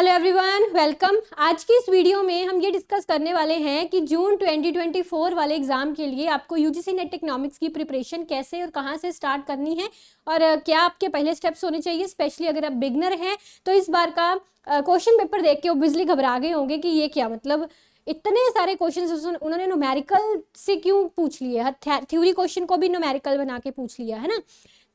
Hello everyone, welcome. आज की इस वीडियो में हम ये डिस्कस करने वाले हैं कि जून 2024 वाले एग्जाम के लिए आपको यूजीसी नेट इकोनॉमिक्स की प्रिपरेशन कैसे और कहां से स्टार्ट करनी है और क्या आपके पहले स्टेप्स होने चाहिए। स्पेशली अगर आप बिगनर हैं तो इस बार का क्वेश्चन पेपर देख के ऑब्वियसली घबरा गए होंगे कि ये क्या, मतलब इतने सारे क्वेश्चन उन्होंने न्यूमेरिकल से क्यों पूछ लिए, थ्योरी क्वेश्चन को भी न्यूमेरिकल बना के पूछ लिया है ना।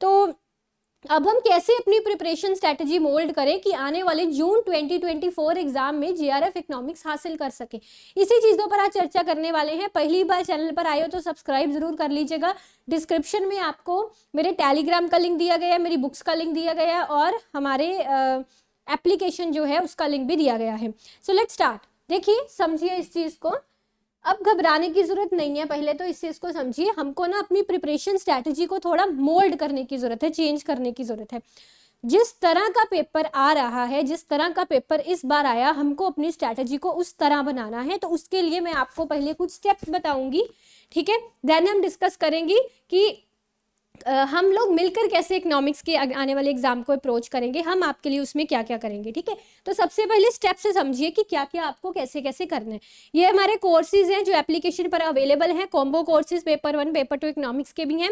तो अब हम कैसे अपनी प्रिपरेशन स्ट्रेटजी मोल्ड करें कि आने वाले जून 2024 एग्जाम में जेआरएफ इकोनॉमिक्स हासिल कर सके, इसी चीज़ों पर आज चर्चा करने वाले हैं। पहली बार चैनल पर आए हो तो सब्सक्राइब जरूर कर लीजिएगा। डिस्क्रिप्शन में आपको मेरे टेलीग्राम का लिंक दिया गया है, मेरी बुक्स का लिंक दिया गया है और हमारे एप्लीकेशन जो है उसका लिंक भी दिया गया है। So let's start. देखिए, समझिए इस चीज़ को, अब घबराने की जरूरत नहीं है। पहले तो इस चीज को समझिए, हमको ना अपनी प्रिपरेशन स्ट्रैटेजी को थोड़ा मोल्ड करने की जरूरत है, चेंज करने की जरूरत है। जिस तरह का पेपर आ रहा है, जिस तरह का पेपर इस बार आया, हमको अपनी स्ट्रैटेजी को उस तरह बनाना है। तो उसके लिए मैं आपको पहले कुछ स्टेप्स बताऊंगी, ठीक है। देन हम डिस्कस करेंगे कि हम लोग मिलकर कैसे इकोनॉमिक्स के आने वाले एग्जाम को अप्रोच करेंगे, हम आपके लिए उसमें क्या क्या करेंगे, ठीक है। तो सबसे पहले स्टेप से समझिए कि क्या क्या आपको कैसे कैसे करना है। ये हमारे कोर्सेज हैं जो एप्लीकेशन पर अवेलेबल हैं। Combo courses paper 1 paper 2 economics के भी हैं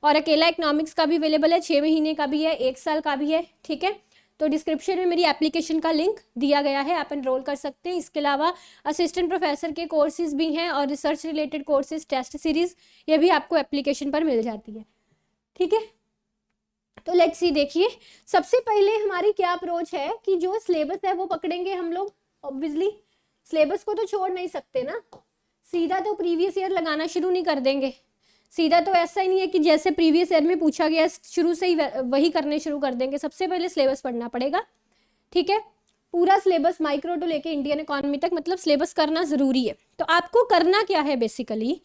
और अकेला इकोनॉमिक्स का भी अवेलेबल है, 6 महीने का भी है, 1 साल का भी है, ठीक है। तो डिस्क्रिप्शन में मेरी एप्लीकेशन का लिंक दिया गया है, आप एनरोल कर सकते हैं। इसके अलावा असिस्टेंट प्रोफेसर के कोर्सेज भी हैं और research related courses, test series, ये भी आपको एप्लीकेशन पर मिल जाती है, ठीक है। तो लेट्स सी, देखिए सबसे पहले हमारी क्या अप्रोच है कि जो सिलेबस है वो पकड़ेंगे हम लोग। ऑब्वियसली सिलेबस को तो छोड़ नहीं सकते ना, सीधा तो प्रीवियस ईयर लगाना शुरू नहीं कर देंगे। सीधा तो ऐसा ही नहीं है कि जैसे प्रीवियस ईयर में पूछा गया शुरू से ही वही करने शुरू कर देंगे। सबसे पहले सिलेबस पढ़ना पड़ेगा, ठीक है। पूरा सिलेबस माइक्रो टू लेके इंडियन इकोनॉमी तक, मतलब सिलेबस करना जरूरी है। तो आपको करना क्या है बेसिकली,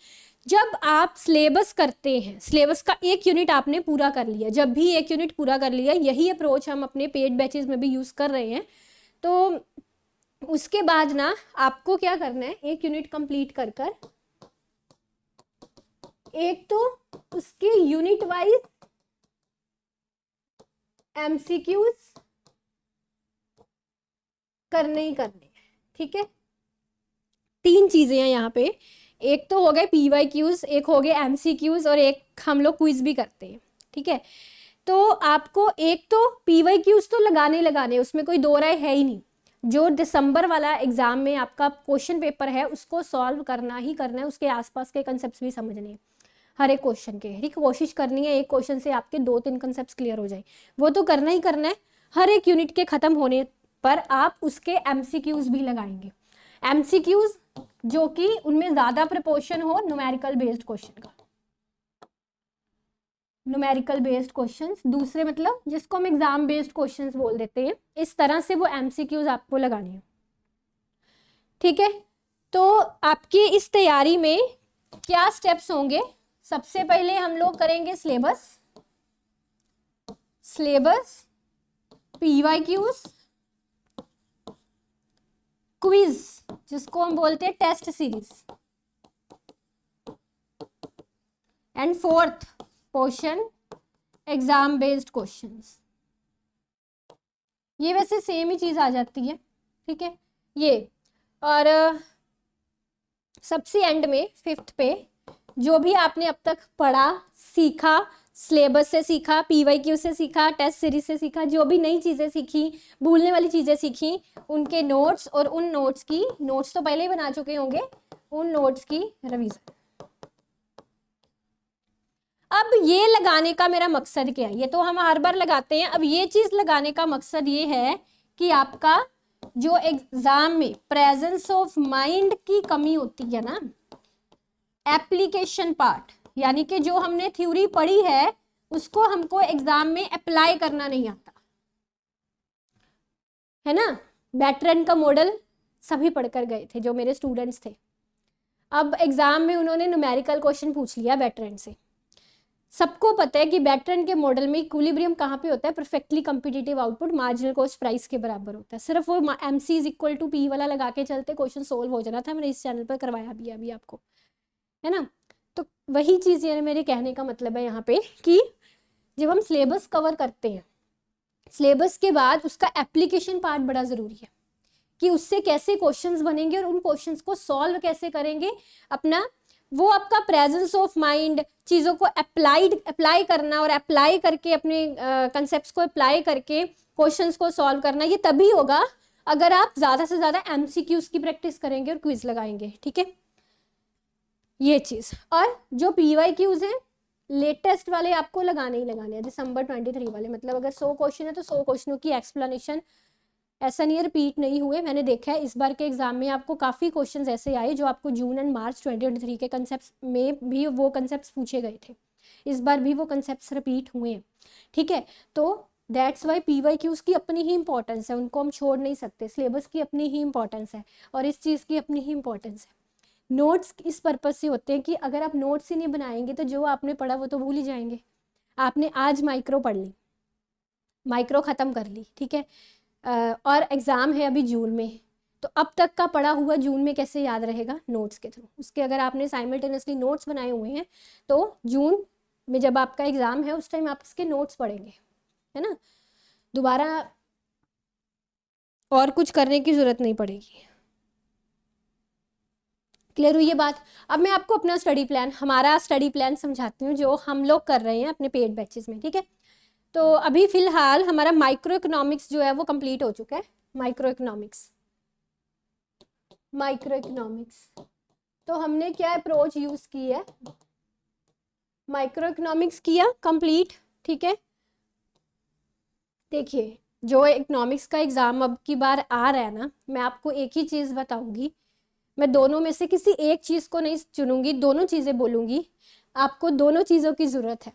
जब आप सिलेबस करते हैं, सिलेबस का एक यूनिट आपने पूरा कर लिया, जब भी एक यूनिट पूरा कर लिया, यही अप्रोच हम अपने पेड बैचेस में भी यूज कर रहे हैं। तो उसके बाद ना आपको क्या करना है, एक यूनिट कंप्लीट कर कर एक तो उसके यूनिट वाइज एमसीक्यूज करने ही करने, ठीक है। 3 चीजें हैं यहाँ पे, एक तो हो गए पीवाईक्यूज, एक हो गए एमसीक्यूज और एक हम लोग क्विज भी करते हैं, ठीक है। तो आपको एक तो पीवाईक्यूज तो लगाने, उसमें कोई दो राय है ही नहीं। जो दिसंबर वाला एग्जाम में आपका क्वेश्चन पेपर है उसको सॉल्व करना ही करना है, उसके आसपास के कंसेप्ट भी समझने हैं हर एक क्वेश्चन के, ठीक। कोशिश करनी है एक क्वेश्चन से आपके 2-3 कंसेप्ट क्लियर हो जाए, वो तो करना ही करना है। हर एक यूनिट के खत्म होने पर आप उसके एमसीक्यूज भी लगाएंगे। एमसीक्यूज जो कि उनमें ज्यादा प्रपोर्शन हो न्यूमेरिकल बेस्ड क्वेश्चन का, न्यूमेरिकल बेस्ड क्वेश्चंस, दूसरे मतलब जिसको हम एग्जाम बेस्ड क्वेश्चंस बोल देते हैं, इस तरह से वो एमसीक्यूज आपको लगाने हैं, ठीक है। तो आपकी इस तैयारी में क्या स्टेप्स होंगे, सबसे पहले हम लोग करेंगे सिलेबस, पीवाईक्यूज, क्विज जिसको हम बोलते हैं test series, and 4th portion exam based questions. ये वैसे सेम ही चीज आ जाती है, ठीक है ये। और सबसे एंड में 5th पे जो भी आपने अब तक पढ़ा, सीखा, सिलेबस से सीखा, पीवाईक्यू से सीखा, टेस्ट सीरीज से सीखा, जो भी नई चीजें सीखी, भूलने वाली चीजें सीखी, उनके नोट्स और उन नोट्स तो पहले ही बना चुके होंगे, उन नोट्स की रिवीजन। अब ये लगाने का मेरा मकसद क्या है, ये तो हम हर बार लगाते हैं। अब ये चीज लगाने का मकसद ये है कि आपका जो एग्जाम में प्रेजेंस ऑफ माइंड की कमी होती है ना, एप्लीकेशन पार्ट, यानी कि जो हमने थ्योरी पढ़ी है उसको हमको एग्जाम में अप्लाई करना नहीं आता है ना। बैटरन का मॉडल सभी पढ़कर गए थे जो मेरे स्टूडेंट्स थे। अब एग्जाम में उन्होंने न्यूमेरिकल क्वेश्चन पूछ लिया बैटरन से। सबको पता है कि बैटरन के मॉडल में इक्विलिब्रियम कहाँ पे होता है, perfectly competitive output marginal cost price के बराबर होता है। सिर्फ वो MC is equal to P वाला लगा के चलते क्वेश्चन सोल्व हो जाना था। मैंने इस चैनल पर करवाया भी अभी आपको, है ना। तो वही चीज़ ये मेरे कहने का मतलब है यहाँ पे कि जब हम सिलेबस कवर करते हैं, सिलेबस के बाद उसका एप्लीकेशन पार्ट बड़ा ज़रूरी है। कि उससे कैसे क्वेश्चंस बनेंगे और उन क्वेश्चंस को सॉल्व कैसे करेंगे। अपना वो आपका प्रेजेंस ऑफ माइंड, चीज़ों को अप्लाई करना और अप्लाई करके अपने कंसेप्ट को अप्लाई करके क्वेश्चंस को सॉल्व करना, ये तभी होगा अगर आप ज़्यादा से ज़्यादा एमसीक्यूज की प्रैक्टिस करेंगे और क्विज लगाएंगे। ठीक है, ये चीज़। और जो पीवाईक्यूज हैं लेटेस्ट वाले आपको लगाने ही लगाने हैं, दिसंबर 23 वाले। मतलब अगर 100 क्वेश्चन है तो 100 क्वेश्चनों की एक्सप्लेनेशन, ऐसा नहीं है रिपीट नहीं हुए। मैंने देखा है इस बार के एग्जाम में आपको काफ़ी क्वेश्चंस ऐसे आए जो आपको जून एंड मार्च 2023 के कंसेप्ट में भी वो कंसेप्ट पूछे गए थे, इस बार भी वो कंसेप्ट रिपीट हुए हैं। ठीक है, तो दैट्स वाई पीवाईक्यूज की अपनी ही इंपॉर्टेंस है, उनको हम छोड़ नहीं सकते। सिलेबस की अपनी ही इंपॉर्टेंस है और इस चीज़ की अपनी ही इंपॉर्टेंस है। नोट्स इस पर्पज से होते हैं कि अगर आप नोट्स ही नहीं बनाएंगे तो जो आपने पढ़ा वो तो भूल ही जाएंगे। आपने आज माइक्रो पढ़ ली, माइक्रो ख़त्म कर ली, ठीक है, और एग्ज़ाम है अभी जून में, तो अब तक का पढ़ा हुआ जून में कैसे याद रहेगा? नोट्स के थ्रू। उसके अगर आपने साइमल्टेनियसली नोट्स बनाए हुए हैं तो जून में जब आपका एग्ज़ाम है उस टाइम आप इसके नोट्स पढ़ेंगे, है ना। दोबारा और कुछ करने की ज़रूरत नहीं पड़ेगी। क्लियर हुई ये बात? अब मैं आपको अपना स्टडी प्लान, हमारा स्टडी प्लान समझाती हूँ जो हम लोग कर रहे हैं अपने पेड बैचेस में। ठीक है, तो अभी फिलहाल हमारा माइक्रो इकोनॉमिक्स जो है वो कंप्लीट हो चुका है। माइक्रो इकोनॉमिक्स तो हमने क्या अप्रोच यूज़ की है? माइक्रो इकोनॉमिक्स किया कंप्लीट। ठीक है, देखिए जो इकोनॉमिक्स का एग्ज़ाम अब की बार आ रहा है ना, मैं आपको एक ही चीज़ बताऊंगी, मैं दोनों में से किसी एक चीज़ को नहीं चुनूंगी, दोनों चीज़ें बोलूंगी। आपको दोनों चीज़ों की ज़रूरत है,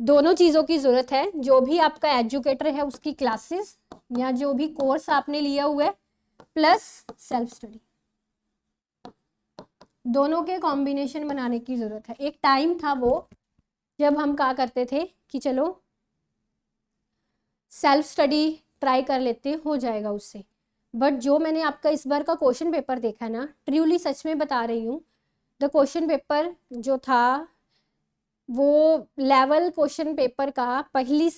दोनों चीज़ों की ज़रूरत है। जो भी आपका एजुकेटर है उसकी क्लासेस या जो भी कोर्स आपने लिया हुआ है प्लस सेल्फ स्टडी, दोनों के कॉम्बिनेशन बनाने की ज़रूरत है। एक टाइम था वो जब हम कहा करते थे कि चलो सेल्फ स्टडी ट्राई कर लेते हैं, हो जाएगा उससे। बट जो मैंने आपका इस बार का क्वेश्चन पेपर देखा ना, ट्रूली सच में बता रही हूँ, द क्वेश्चन पेपर जो था वो लेवल क्वेश्चन पेपर का पहले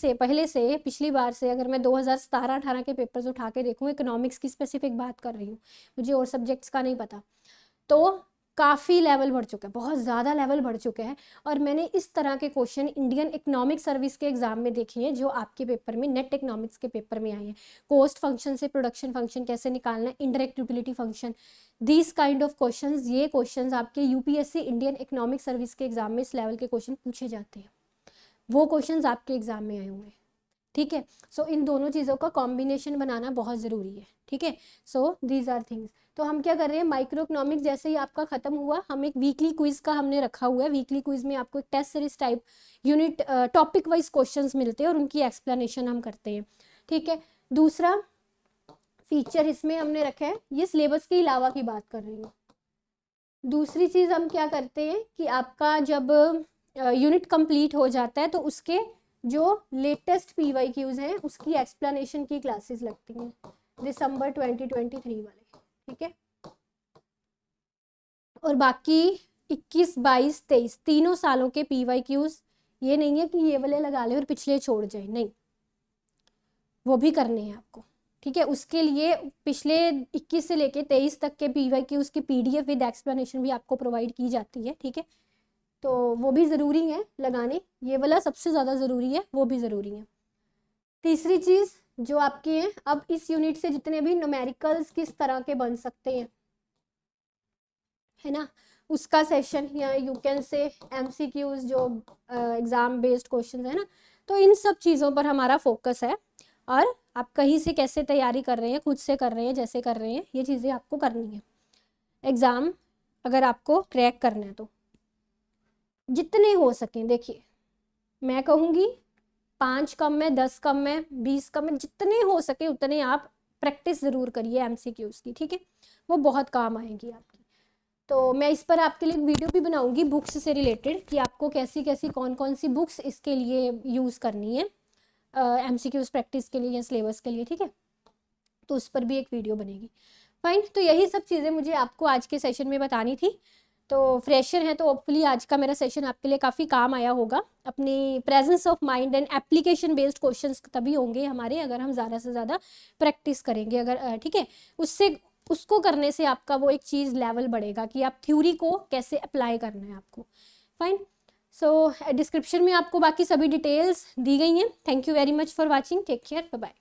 से पिछली बार से, अगर मैं 2017-18 के पेपर्स उठा के देखूँ, इकोनॉमिक्स की स्पेसिफिक बात कर रही हूँ, मुझे और सब्जेक्ट्स का नहीं पता, तो काफ़ी लेवल बढ़ चुका है, बहुत ज़्यादा लेवल बढ़ चुका है। और मैंने इस तरह के क्वेश्चन इंडियन इकोनॉमिक सर्विस के एग्जाम में देखे हैं जो आपके पेपर में, नेट इकोनॉमिक्स के पेपर में आए हैं। कॉस्ट फंक्शन से प्रोडक्शन फंक्शन कैसे निकालना है, indirect utility function, this kind of questions, ये क्वेश्चंस आपके यूपीएससी इंडियन इकोनॉमिक सर्विस के एग्जाम में इस लेवल के क्वेश्चन पूछे जाते हैं, वो क्वेश्चंस आपके एग्जाम में आए हुए हैं। ठीक है, सो इन दोनों चीज़ों का कॉम्बिनेशन बनाना बहुत ज़रूरी है। ठीक है, सो दीज आर थिंग्स। तो हम क्या कर रहे हैं, माइक्रो इकोनॉमिक्स जैसे ही आपका खत्म हुआ, हम एक वीकली क्विज का हमने रखा हुआ है। वीकली क्विज में आपको एक test series type unit topic wise questions मिलते हैं और उनकी एक्सप्लेनेशन हम करते हैं। ठीक है, दूसरा फीचर इसमें हमने रखा है, ये सिलेबस के अलावा की बात कर रही हूँ। दूसरी चीज़ हम क्या करते हैं कि आपका जब यूनिट कंप्लीट हो जाता है तो उसके जो लेटेस्ट पीवाईक्यूज हैं उसकी एक्सप्लेनेशन की क्लासेस लगती हैं दिसंबर 2023 वाले। ठीक है, और बाकी 21, 22, 23 तीनों सालों के पीवाईक्यूज, ये नहीं है कि ये वाले लगा ले और पिछले छोड़ जाए, नहीं, वो भी करने हैं आपको। ठीक है, उसके लिए पिछले 21 से लेके 23 तक के पीवाईक्यूज की पीडीएफ विद एक्सप्लेनेशन भी आपको प्रोवाइड की जाती है। ठीक है, तो वो भी ज़रूरी है लगाने, ये वाला सबसे ज़्यादा ज़रूरी है, वो भी ज़रूरी है। तीसरी चीज़ जो आपके हैं, अब इस यूनिट से जितने भी न्यूमेरिकल्स किस तरह के बन सकते हैं, है ना, उसका सेशन, या यू कैन से एमसीक्यूज जो एग्ज़ाम बेस्ड क्वेश्चन है ना, तो इन सब चीज़ों पर हमारा फोकस है। और आप कहीं से कैसे तैयारी कर रहे हैं, खुद से कर रहे हैं, जैसे कर रहे हैं, ये चीज़ें आपको करनी है। एग्ज़ाम अगर आपको क्रैक करना है तो जितने हो सकें, देखिए मैं कहूँगी 5 कम में, 10 कम में, 20 कम में, जितने हो सके उतने आप प्रैक्टिस ज़रूर करिए एमसीक्यूज़ की। ठीक है, वो बहुत काम आएगी आपकी। तो मैं इस पर आपके लिए वीडियो भी बनाऊंगी बुक्स से रिलेटेड कि आपको कैसी कैसी कौन कौन सी बुक्स इसके लिए यूज़ करनी है एमसीक्यूज़ प्रैक्टिस के लिए या सिलेबस के लिए। ठीक है, तो उस पर भी एक वीडियो बनेगी। फाइन, तो यही सब चीज़ें मुझे आपको आज के सेशन में बतानी थी। तो फ्रेशर हैं तो होपफुली आज का मेरा सेशन आपके लिए काफ़ी काम आया होगा। अपनी presence of mind and application based questions तभी होंगे हमारे अगर हम ज़्यादा से ज़्यादा प्रैक्टिस करेंगे, अगर ठीक है। उसको करने से आपका वो एक चीज़ लेवल बढ़ेगा कि आप थ्योरी को कैसे अप्लाई करना है आपको। फाइन। सो डिस्क्रिप्शन में आपको बाकी सभी डिटेल्स दी गई हैं। Thank you very much for watching. Take care. Bye bye.